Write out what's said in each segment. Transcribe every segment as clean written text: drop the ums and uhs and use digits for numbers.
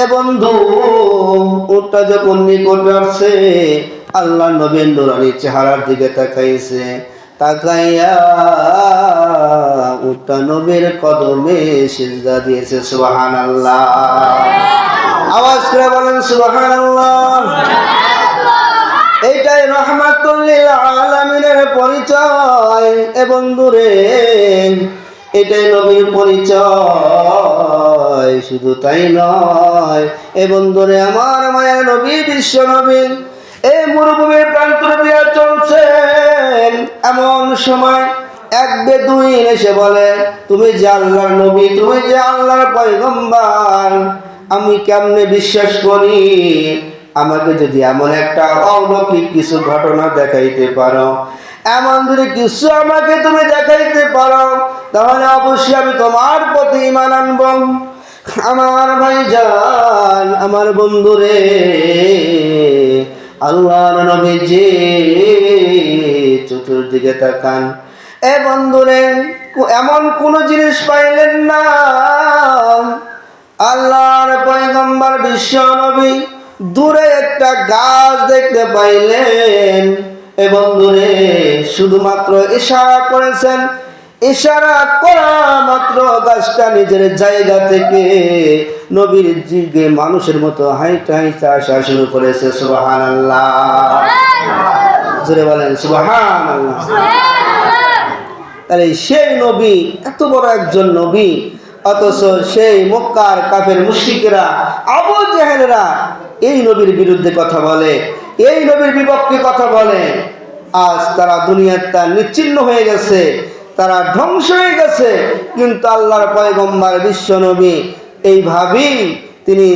এ বন্ধু, উটটা যখন নিকটে আসছে, আল্লাহ নবীর নুরানি চেহারার দিকে তাকাইছে। তাকাইয়া উটটা নবীর কদমে সিজদা দিয়েছে। সুবহানাল্লাহ। আওয়াজ করে বলেন সুবহানাল্লাহ। এইটাই রাহমাতুল লিল আলামিনের পরিচয়। এ বন্ধুরে, এটাই নবীর পরিচয়। শুধু তাই নয়, এ বন্ধুরে, আমার মায়ের নবী, বিশ্ব নবী এই মরুভূমির প্রান্তরে দিয়ে চলছেন। এমন সময় এক বেদুইন এসে বলে, তুমি যে আল্লাহর নবী, তুমি যে আল্লাহর পয়গম্বর, আমি কেমনে বিশ্বাস করি? আমাকে যদি এমন একটা অলৌকিক কিছু ঘটনা দেখাইতে পারো, এমন যদি কিছু আমাকে তুমি দেখাইতে পারো, তাহলে অবশ্যই আমি তোমার প্রতি ঈমান আনব। আমার ভাইজান, আমার বন্ধুরে, আল্লাহর নবী যে চতুর্দিকে তাকান। এ বন্ধুরে, এমন কোন জিনিস পাইলেন না। আল্লাহর পয়গম্বর বিশ্ব নবী দূরে একটা গাছ দেখতে পাইলেন। এ বন্ধুরে, শুধুমাত্র ইশারা করেছেন। ইশারা করা মাত্র গাছটা নিজের জায়গা থেকে নবীর দিকে মানুষের মতো হাইটা হাইটা আসা শুরু করেছে। সুবহানাল্লাহ। জোরে বলেন সুবহানাল্লাহ। তাহলে সেই নবী, এত বড় একজন নবী, অথচ সেই মক্কার কাফের মুশরিকরা, আবু জেহেলরা এই নবীর বিরুদ্ধে কথা বলে, এই নবীর বিপক্ষে কথা বলে। আজ তারা দুনিয়ার তার নিচ্ছিন্ন হয়ে গেছে, তারা ধ্বংস হয়ে গেছে। কিন্তু আল্লাহর পয়গম্বর বিশ্ব নবী এইভাবেই তিনি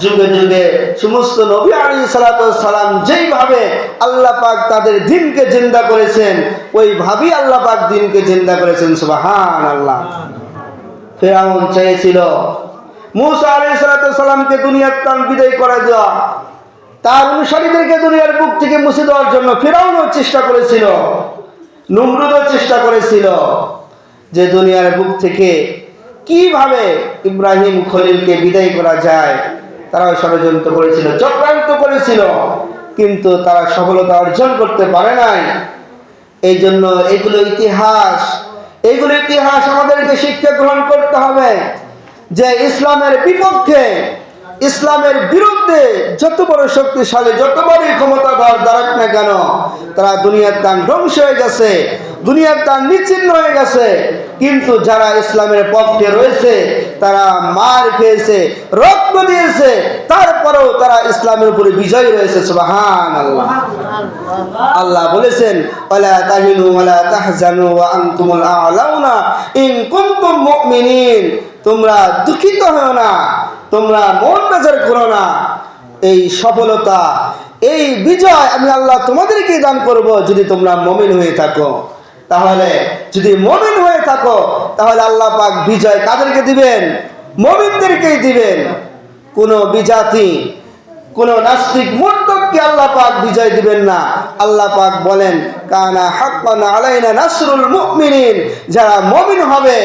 যুগে যুগে সমস্ত নবী আলাইহিস সালাতু ওয়াস সালাম যেইভাবে আল্লাহ পাক তাদের দ্বীনকে জিন্দা করেছেন, ওইভাবেই আল্লাহ পাক দ্বীনকে জিন্দা করেছেন। সুবহানাল্লাহ। ফিরআউন চেয়েছিল মূসা আলাইহিস সালাতু ওয়াস সালামকে দুনিয়ার থেকে বিদায় করে দেওয়া, তার অনুসারীদেরকে দুনিয়ার বুক থেকে মুছে দেওয়ার জন্য ফিরআউনও চেষ্টা করেছিল, নমরুদও চেষ্টা করেছিল যে দুনিয়ার বুক থেকে কিভাবে ইব্রাহিম খলিলকে বিদায় করা যায়। তারাও ষড়যন্ত্র করেছিল, চক্রান্ত করেছিল, কিন্তু তারা সফলতা অর্জন করতে পারে নাই। এই জন্য এগুলো ইতিহাস আমাদেরকে শিক্ষা গ্রহণ করতে হবে যে ইসলামের বিপক্ষে, ইসলামের বিরুদ্ধে যত বড় শক্তিশালী, যত বড় ক্ষমতাধর দাঁড়াক না কেন, তারা দুনিয়ার দান ধ্বংস হয়ে গেছে, দুনিয়ার দান নিচ্ছিন্ন হয়ে গেছে। কিন্তু যারা ইসলামের পক্ষে রয়েছে, তারা মার খেয়েছে, রক্ত দিয়েছে, তারপরেও তারা ইসলামের উপরে বিজয় রয়েছে। সুবহানাল্লাহ। আল্লাহ বলেছেন, ওয়ালা তাহিনু ওয়ালা তাহজানু ওয়া আনতুমুল আ'লাউনা ইন কুনতুম মুমিনিন। তোমরা দুঃখিত হও না, তোমরা মন বেজার করো না। এই সফলতা, এই বিজয় আমি আল্লাহ তোমাদেরকে দান করব যদি তোমরা মুমিন হয়ে থাকো। তাহলে যদি মুমিন হয়ে থাকো, তাহলে আল্লাহ পাক বিজয় কাদেরকে দিবেন? মুমিনদেরকেই দিবেন। কোন বিজাতি, কোন নাস্তিক মুরতাদকে আল্লাহ পাক বিজয় দিবেন না। আল্লাহ পাক বলেন, কানা হাক্কান আলাইনা নাসরুল মুমিনিন। যারা মুমিন হবে,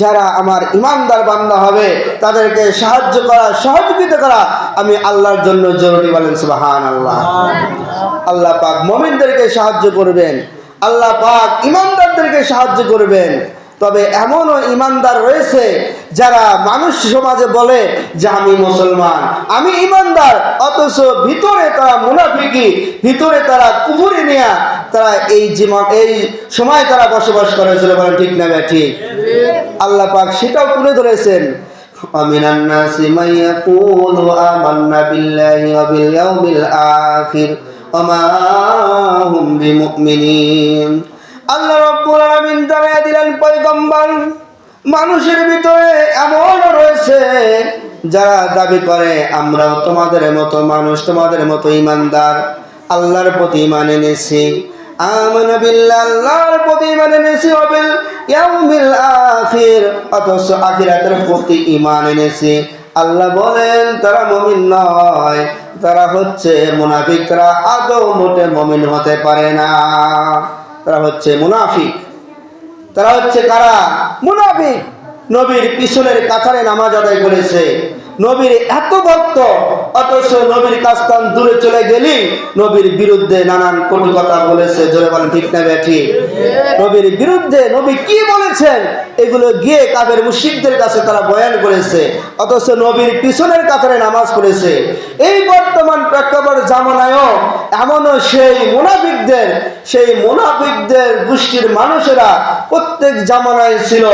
যারা আমার ঈমানদার বান্দা হবে, তাদেরকে সাহায্য করা, সহযোগিতা করা আমি আল্লাহর জন্য জরুরি। বলেন সুবহানাল্লাহ। আল্লাহ পাক মুমিনদেরকে সাহায্য করবেন, আল্লাহ পাক ঈমানদারদেরকে সাহায্য করবেন। তবে এমনও ঈমানদার রয়েছে যারা মানুষ সমাজে বলে যে আমি মুসলমান, আমি ঈমানদার, অথচ ভিতরে তারা মুনাফিকি, ভিতরে তারা কুফরি নিয়ে তারা এই সময় তারা বসবাস করে। বলেন ঠিক না ঠিক? আল্লাহ পাক সেটাও তুলে ধরেছেন, আমিনান নাসি মান ইয়াকুলু আমান্না বিল্লাহি ওয়া বিল ইয়াউমিল আখির ওয়া মা হুম বিমুমিনিন। আল্লাহ রাব্বুল আলামিন জানিয়ে দিলেন, পয়গম্বর, মানুষের ভিতরে এমন রয়েছে যারা দাবি করে আমরাও তোমাদের মতো মানুষ, তোমাদের মতো ঈমানদার, আল্লাহর প্রতি ঈমান এনেছি, আমানা বিল্লাহ, আল্লাহর প্রতি ঈমান এনেছি, ওয়া বিল ইয়াউমিল আখির, অথচ আখিরাতের প্রতি ঈমান এনেছি। আল্লাহ বলেন তারা মুমিন নয়, তারা হচ্ছে মুনাফিক, তারা আদৌ মোটে মুমিন হতে পারে না। তারা হচ্ছে মুনাফিক। তারা হচ্ছে কারা? মুনাফিক। নবীর পিছনের কাতারে নামাজ আদায় করেছে, নবীর এত ভক্ত, অথচ নবীর কাছ থেকে দূরে চলে গেলি নবীর বিরুদ্ধে নানান কটু কথা বলেছে। জোরে বলেন ঠিক না ঠিক? নবীর বিরুদ্ধে নবী কি বলেছেন এগুলো গিয়ে কাফের মুশরিকদের কাছে তারা বয়ান করেছে, অথচ নবীর পিছনের কাতারে নামাজ পড়েছে। এই বর্তমান প্রেক্ষাপট জামানায়ও এমনও সেই মুনাফিকদের গোষ্ঠীর মানুষেরা প্রত্যেক জামানায় ছিল,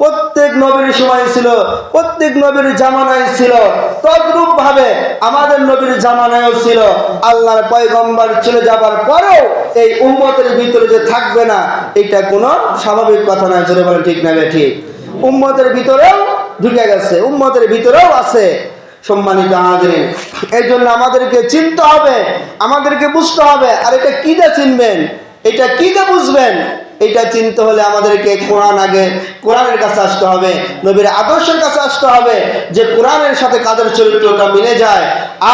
প্রত্যেক নবীর সময় ছিল, প্রত্যেক নবীর জামানায় ছিল, তদ্রূপ ভাবে আমাদের নবীর জামানায়ও ছিল। আল্লাহর পয়গম্বর চলে যাবার পরেও এই উম্মতের ভিতরে যে থাকবে না, এটা কোনো স্বাভাবিক কথা নয়। জোরে বলেন ঠিক না ঠিক? উম্মতের ভিতরেও ঢুকে গেছে, উম্মতের ভিতরেও আছে। সম্মানিত হাজিরিন, এই জন্য আমাদেরকে চিনতে হবে, আমাদেরকে বুঝতে হবে। আর এটা কি দিয়ে চিনবেন, এটা কি দিয়ে বুঝবেন? এটা চিনতে হলে আমাদেরকে কোরআনের কাছে আসতে হবে, নবীর আদর্শের কাছে আসতে হবে, যে কোরআনের সাথে কাদের চরিত্রটা মিলে যায়,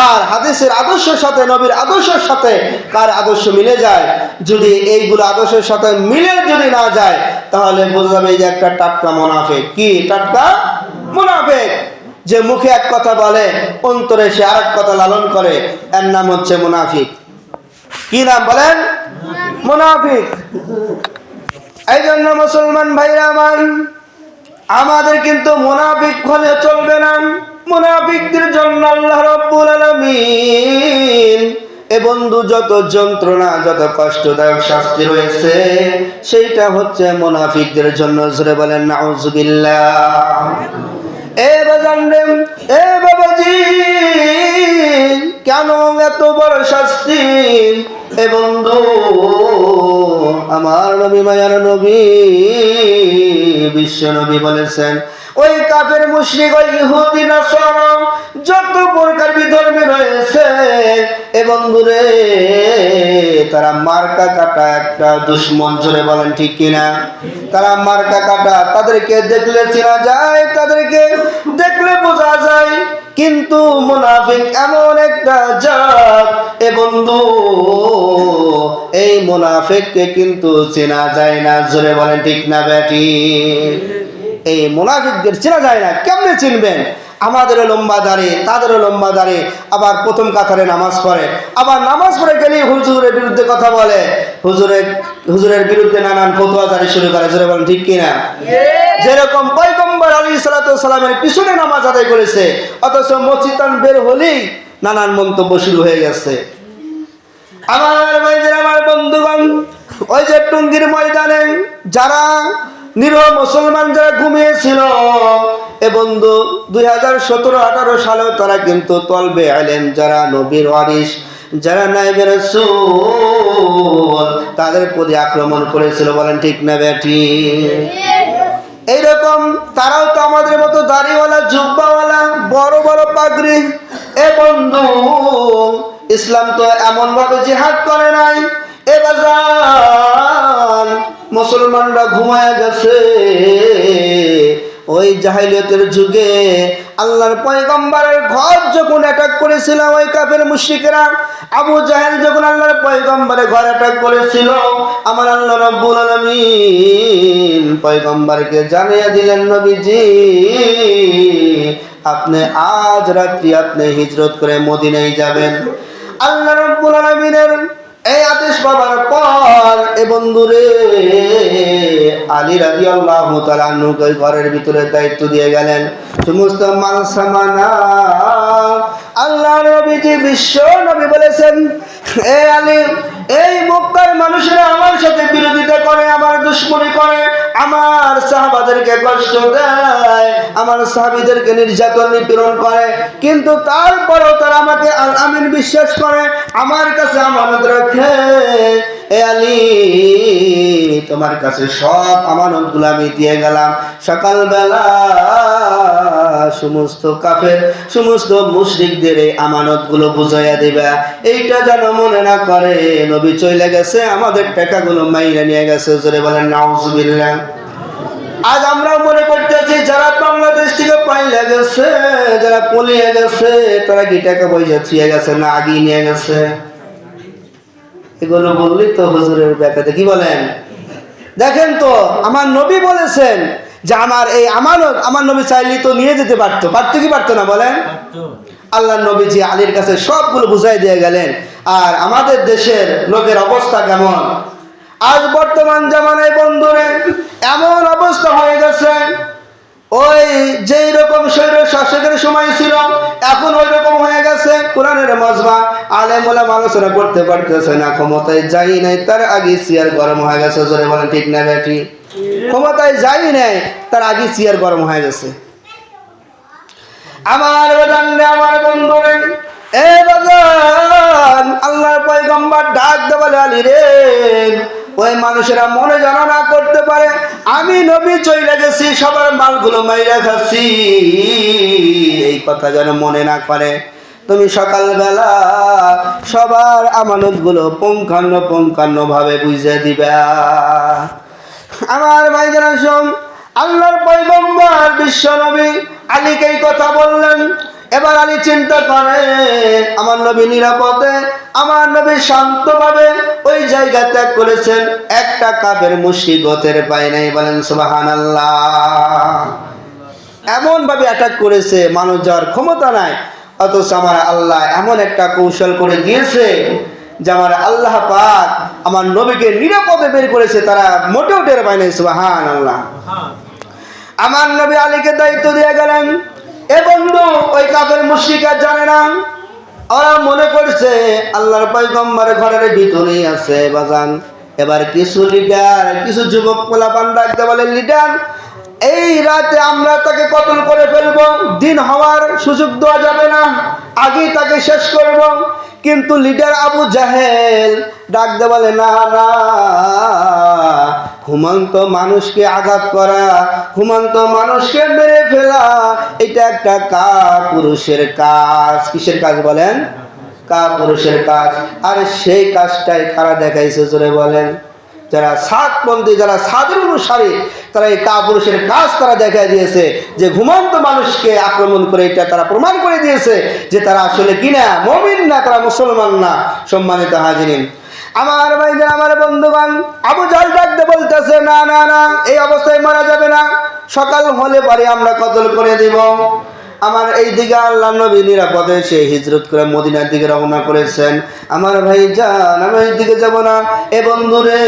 আর হাদিসের আদর্শের সাথে নবীর আদর্শের সাথে কার আদর্শ মিলে যায়। যদি এইগুলো আদর্শের সাথে মিলে যদি না যায়, তাহলে বোঝা যাবে যে একটা টাটকা মুনাফিক। কি টাটকা মুনাফিক? যে মুখে এক কথা বলে, অন্তরে সে আরেক কথা লালন করে, এর নাম হচ্ছে মুনাফিক। কি নাম বলেন? মুনাফিক। এই জন্য মুসলমান ভাইরা আমাদের কিন্তু মুনাফিক হলে চলবে না। মুনাফিকদের জন্য আল্লাহ রাব্বুল আলামিন এ বন্ধু যত যন্ত্রণা, যত কষ্টদায়ক শাস্তি রয়েছে, সেইটা হচ্ছে মুনাফিকদের জন্য। জোরে বলেন নাউজুবিল্লাহ। এ বাজান রে, এ বাবাজি, কেন এত বড় শাস্তি? এ বন্ধু, আমার নবী, মায়ার নবী, বিশ্ব নবী বলেছেন, ওই কাফের মুশরিক, ওই ইহুদি নাসারা যত প্রকার বিধর্মী রয়েছে, এ বন্ধু রে, তারা মার্কা কাটা একটা দুশ্মন। জোরে বলেন ঠিক কিনা? তারা মার্কা কাটা, তাদেরকে দেখলে চেনা যায়, তাদেরকে দেখলে বোঝা যায়। কিন্তু মুনাফিক এমন একটা জাত, এ বন্ধু, এই মুনাফিককে কিন্তু চেনা যায় না। জোরে বলেন ঠিক না বেটি? এই মুনাফিকদের চেনা যায় না। কেমনে চিনবেন? আমাদেরও লম্বা দাড়ি, তাদেরও লম্বা দাড়ি, আবার প্রথম কাতারে নামাজ পড়ে, আবার নামাজ পড়ে গেলেই হুজুরের বিরুদ্ধে কথা বলে, হুজুরের বিরুদ্ধে নানান ফতোয়া জারি শুরু করে। জোরে বলেন ঠিক কিনা? যেরকম পয়গম্বর আলাইহিস সালাতু ওয়াস সালামের পিছনে নামাজ আদায় করেছে, অথচ মসজিদান বের হলেই নানান মন্তব্য শুরু হয়ে গেছে। আমার ভাইদের, আমার বন্ধুগণ, ওই যে টুঙ্গির ময়দানে যারা নিরহ মুসলমান যারা ঘুমিয়েছিল, এ বন্ধু 2017-18 সালেও তারা কিন্তু তলবে আলেম, যারা নবীর ওয়ারিস, যারা নায়েবে রাসূল, তাদের প্রতি আক্রমণ করেছিল। বলেন ঠিক না বেটি? এইরকম তারাও তো আমাদের মতো দাড়িওয়ালা, জুব্বাওয়ালা, বড় বড় পাগড়ি। এ বন্ধু, ইসলাম তো এমন ভাবে জিহাদ করে নাই। এ বাজান, মুসলমানরা ঘুমায় গেছে। ওই জাহিলিয়াতের যুগে আল্লাহর পয়গম্বরের ঘর যখন অ্যাটাক করেছিল ওই কাফের মুশরিকরা, আবু জাহেল যখন আল্লাহর পয়গম্বরের ঘর অ্যাটাক করেছিল, আমার আল্লাহ রাব্বুল আলামিন পয়গম্বরকে জানিয়ে দিলেন, নবীজি, আপনি আজ রাত্রি আপনি হিজরত করে মদিনায় যাবেন। আল্লাহ রাব্বুল আলামিনের এই আদেশ পাওয়ার পর, এ বন্ধুরে, আলী রাদিয়াল্লাহু তাআলা আনহুকে ঘরের ভিতরে দায়িত্ব দিয়ে গেলেন। সমস্ত মাল সামানা আল্লাহ নবীজি, বিশ্ব নবী বলেছেন, এ আলী, এই মক্কার মানুষেরা আমার সাথে বিরোধিতা করে, আমার দুশমনি করে, আমার সাহাবাদেরকে কষ্ট দেয়, আমার সাহাবীদেরকে নির্যাতন নিপীড়ন করে, কিন্তু তারপরেও তারা আমাকে আল আমিন বিশ্বাস করে, আমার কাছে আমানত রাখে। এ আলী, তোমার কাছে সব আমানতগুলো আমি দিয়ে গেলাম। সকালবেলা সমস্ত কাফের, সমস্ত মুশরিকদের এই আমানতগুলো বুঝাইয়া দিবা, এইটা যেন মনে না করে নবী চলে গেছে, আমাদের টাকাগুলো মাইরা নিয়ে গেছে। জোরে বলেন নাউজুবিল্লাহ। আজ আমরাও মনে করতেছি যারা বাংলাদেশ থেকে পাইলে গেছে, যারা পলিয়ে গেছে, তারা কি টাকা পয়সা ছুঁয়ে গেছে না আগিয়ে নিয়ে গেছে? এগুলো বললি তো হুজুরের ব্যাপারে কি বলেন? দেখেন তো, আমার নবী বলেছেন, যে আমার এই আমানত আমার নবী চাইলে তো নিয়ে যেতে পারতো, পারতো কি পারতো না বলেন? আল্লাহ নবীজি আলীর কাছে সবগুলো বুঝাই দিয়ে গেলেন। আর আমাদের দেশের লোকের অবস্থা কেমন? আজ বর্তমান জামানায় বন্ধুরে এমন অবস্থা হয়ে গেছে, ওই যেই রকম শরীর শাসকের সময় ছিল এখন ওই রকম হয়ে গেছে। কোরআনের মজমা আলেম ওলামা আলোচনা করতে পারতেছে না, ক্ষমতায় যাই নাই তার আগে চেয়ার গরম হয়ে গেছে। জোরে বলেন ঠিক না বেটি? ক্ষমতায় যাই নাই তার আগে চেয়ার গরম হয়ে গেছে। আমার বাজানে আমার বন্ধুরে এ বাজান আল্লাহর পয়গম্বর ডাক দে বলে আলী রে, ওই মানুষেরা মনে যেন না করতে পারে আমি নবী চলে গেছি সবার মালগুলো মাইরা খাচ্ছি, এই কথা যেন মনে না করে। তুমি সকালবেলা সবার আমানতগুলো পুঙ্খান্ন ভাবে বুঝে দিবা। আমার ভাইজান শোন, আল্লাহর পয়গম্বর বিশ্ব নবী আলীকে এই কথা বললেন। এবার আলী চিন্তা করে আমার নবী নিরাপদে, আমার নবী শান্তভাবে ওই জায়গা ত্যাগ করেছেন, একটা কাফের মুশরিক হতে পায় নাই। বলেন সুবহানাল্লাহ। এমন ভাবে অ্যাটাক করেছে মানুষ যাওয়ার ক্ষমতা নাই, অথচ আমার আল্লাহ এমন একটা কৌশল করে দিয়েছে যে আমার আল্লাহ পাক আমার নবীকে নিরাপদে বের করেছে, তারা মোটেও টের পায় নাই। সুবহানাল্লাহ। আমার নবী আলীকে দায়িত্ব দিয়ে গেলেন। এ বন্ধু ওই কাফের মুশরিকরা জানে না, ওরা মনে করছে আল্লাহর পয়গম্বর ঘরের ভিতরেই আছে বাজান। এবার কিছু লিডার, কিছু যুবক পোলাপান ডাকতে বলে, লিডার এই রাতে আমরা তাকে কতল করে ফেলবো, দিন হওয়ার সুযোগ দেওয়া যাবে না, আগেই তাকে শেষ করব। কিন্তু লিডার আবু জাহেল ডাকতে বলে, না না, ঘুমন্ত মানুষকে আঘাত করা, ঘুমন্ত মানুষকে মেরে ফেলা, এটা একটা কাপুরুষের কাজ। কিসের কাজ বলেন? কাপুরুষের কাজ। আর সেই কাজটাই কারা দেখাইছে জোরে বলেন? যারা সাতপন্থী, যারা সাদের অনুসারী, তারা এই কাপুরুষের কাজ তারা দেখাই দিয়েছে যে ঘুমন্ত মানুষকে আক্রমণ করে এটা তারা প্রমাণ করে দিয়েছে যে তারা আসলে কিনা মুমিন না, তারা মুসলমান না। সম্মানিত হাজিরিন, আমার ভাইজান আমার বন্ধুগণ, আবু জাহল ডাকতে বলতেছে, না না না, এই অবস্থায় মারা যাবে না, সকাল হলে পরে আমরা কতল করে দিব। আমার এই দিকে আল্লাহ নবী নিরাপদে সে হিজরত করে মদিনার দিকে রওনা করেছেন। আমার ভাই জান, আমি এই দিকে যাব না। এ বন্ধুরে,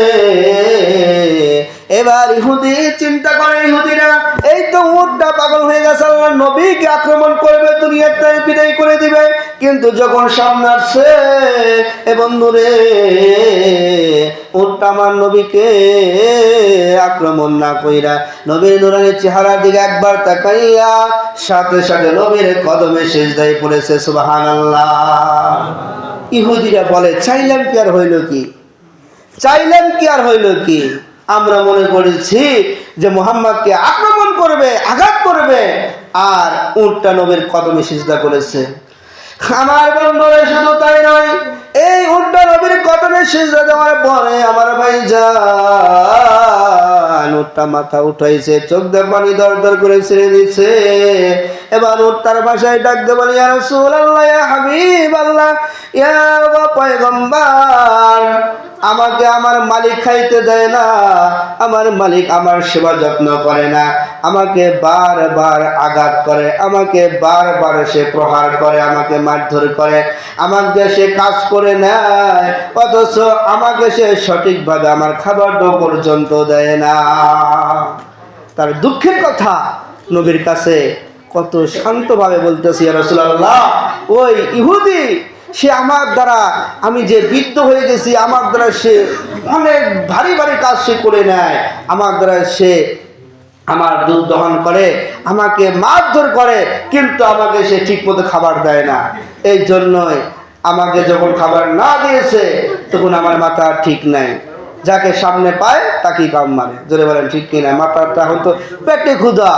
এবার ইহুদি চিন্তা করে, ইহুদিরা এই তো উটটা পাগল হয়ে গেছে, আল্লাহ নবীকে আক্রমণ করবে, দুনিয়াতে বিদায় করে দিবে। কিন্তু যখন সামনে আসছে, এ বন্ধুরে, উটটা আমার নবীকে আক্রমণ না কইরা নবীর নুরানি চেহারার দিকে একবার তাকাইয়া সাথে সাথে নবীর কদমে সিজদায় পড়েছে। সুবহানাল্লাহ। ইহুদিরা বলে, চাইলাম কি আর হইল কি, চাইলাম কি আর হইল কি? আমরা মনে করেছি যে মুহাম্মদকে আক্রমণ করবে, আঘাত করবে, আর উটটা নবীর কদমে সিজদা করেছে। আমার বন্ধুরা শুধু তাই নয়, এই উটটা নবীর কদমে সিজদা দেওয়ার পরে আমার ভাইজান উটটা মাথা উঠাইছে, চোখ দিয়ে পানি দরদর করে ছেড়ে দিচ্ছে। এবার উটটার ভাষায় ডাকতে বলি, ইয়া রাসূলুল্লাহ, ইয়া হাবিবাল্লাহ, ইয়া পয়গম্বর, আমাকে আমার মালিক খাইতে দেয় না, আমার মালিক আমার সেবা যত্ন করে না, আমাকে বারবার আঘাত করে, আমাকে বারবার সে প্রহার করে, আমাকে মারধর করে, আমাকে সে কাজ করে নেয়, অথচ আমাকে সে সঠিকভাবে আমার খাবারটা পর্যন্ত দেয় না। তার দুঃখের কথা নবীর কাছে কত শান্তভাবে বলতেছি, ইয়া রাসূলুল্লাহ, ওই ইহুদি সে আমার দ্বারা, আমি যে বিদ্ধ হয়ে গেছি, আমার দ্বারা সে অনেক ভারী ভারী কাজ সে করে নেয়, আমার দ্বারা সে আমার দুধ দহন করে, আমাকে মারধর করে, কিন্তু আমাকে সে ঠিক মতো খাবার দেয় না। এই জন্যই আমাকে যখন খাবার না দিয়েছে তখন আমার মাথা ঠিক নাই, যাকে সামনে পায় তাকেই কাম মারে। জোরে বলেন ঠিক কিনা? মাথাটা হয়তো পেটে ক্ষুধা।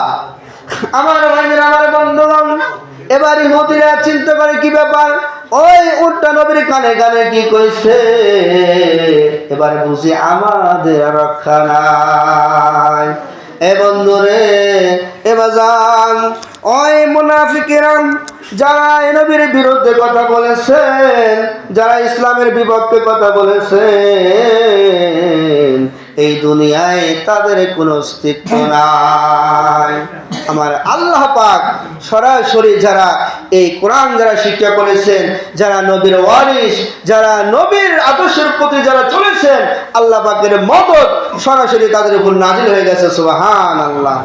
আমার ভাইয়েরা, আমার বন্ধুগণ, এবার ইহুদিরা চিন্তা করে কি ব্যাপার, ওই উটটা নবীর কানে কানে কি কইছে, এবার বুঝি আমাদের রক্ষা নাই। এ বন্ধুরে, এবার যান ওই মুনাফিকেরা যারা এই নবীর বিরুদ্ধে কথা বলেছেন, যারা ইসলামের বিপক্ষে কথা বলেছেন, এই দুনিয়ায় তাদের কোনো অস্তিত্ব নাই। আমার আল্লাহ পাক সরাসরি যারা এই কোরআন যারা শিক্ষা করেছেন, যারা নবীর ওয়ারিস, যারা নবীর আদর্শের প্রতি যারা চলেছেন, আল্লাহ পাকের মদদ সরাসরি তাদের উপর নাজিল হয়ে গেছে। সুবহানাল্লাহ।